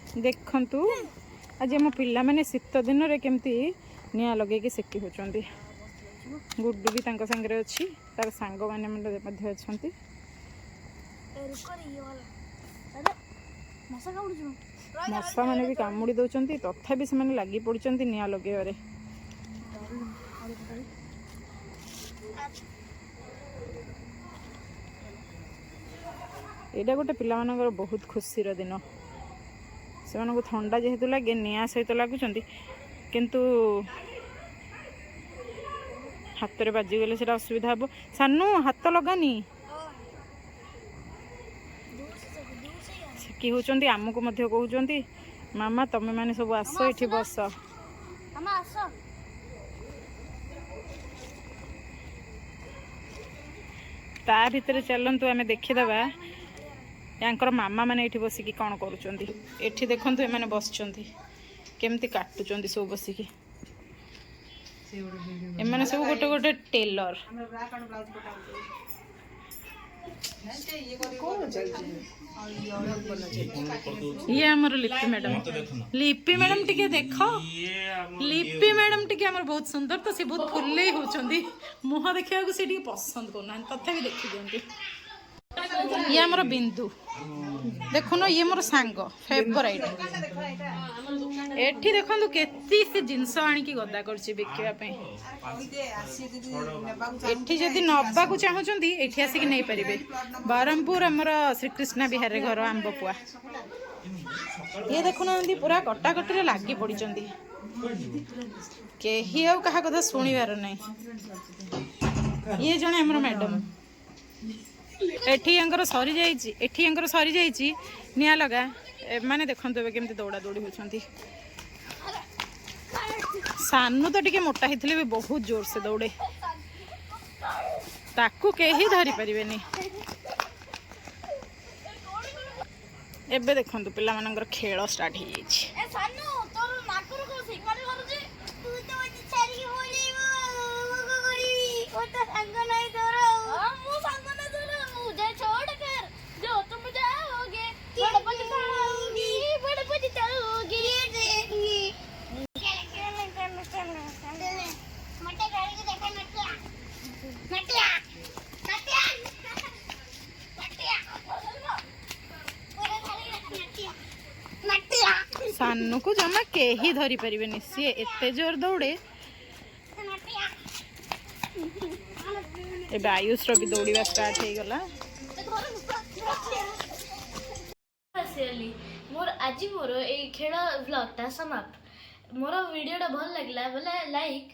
देखंतु आज आम पिला माने शीत दिन रे केमती निया लगे कि सेकी होचंदी। गुड्डू भी तांको संगे अच्छी तार सांग माने मध्य अछंती। मशा माने भी कामुड़ी दउचंती तथापि से माने लागि पड़चंती निया लगेबारे। एटा गोटे पिला मानकर बहुत खुशी दिन से ठंडा जेहेतु लगे निया सहित लगुंट किंतु हाथ में बाजिगले से असुविधा हम। सानू हाथ लगानी कि होचंती आमको मध्य कहउचंती मामा तमे माने सब आस एठी बस ता भितर चलंतु आमे देखिदबा यांकर मामा माने एठी बसिकी कौन करूचंती। एठी देखंतु एमाने बसचंती केमती काटुचंती सब बसिकी। एमाने सब गोटे गोटे टेलर। ये हमर लिपि मैडम टिके देख लिपि मैडम टिके हमर बहुत सुंदर तो से बहुत फुल्ले होचंदी मुह देखिया को से टिके पसंद करना तथापि देखि दियंती। ये हमर बिंदु देखुन ये मोर सांग फेवराइट। एठी देखंतु केती से जिंस आनी की गदा करछि बिकिया पे। एठी जदी नबा को चाहुचंदी एठी आसी कि नै परिबे। बरहमपुर हमर श्री कृष्णा बिहार रे घर आंबपुआ। ये देखुन पूरा कटा कटरे लागी पड़िचंदी केही आ कहा कथा सुनिबार नै। ये जने हमर मैडम एठी अंकर सरी जाइछि एठी अंकर सरी जाइछि निया लगा माने देखंतु बे केमती दौड़ा दौड़ी होचंती। सानू तो टिके मोटा हिथले भी बहुत जोर से दौड़े ताकू केही धरी परिबेनी। एबे देखंतु पिला मानकर खेल स्टार्ट हो जाइछि। ए सानू तोर नाकर को सिंगारे करूछि तू तो छारी होली ओ तो संग नहीं तोर हां मु संग ना तोर मुझे छोड़ कर जो तुम जाओगे बड़ पछताओगी मटे गाड़ी को देखा नटिया नटिया नटिया नटिया सानू को जमा केही धरी परिबेनी सी एते जोर दौड़े। ए आयुष रो भी दौड़ीवा स्टार्ट हो गला। मोर आज मोर ए खेल ब्लॉगटा समाप्त। मोर वीडियोटा भल लगला बोले लाइक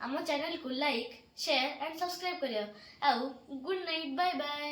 आम चैनल को लाइक शेयर एंड सब्सक्राइब करियो। आउ गुड नाइट बाय बाय।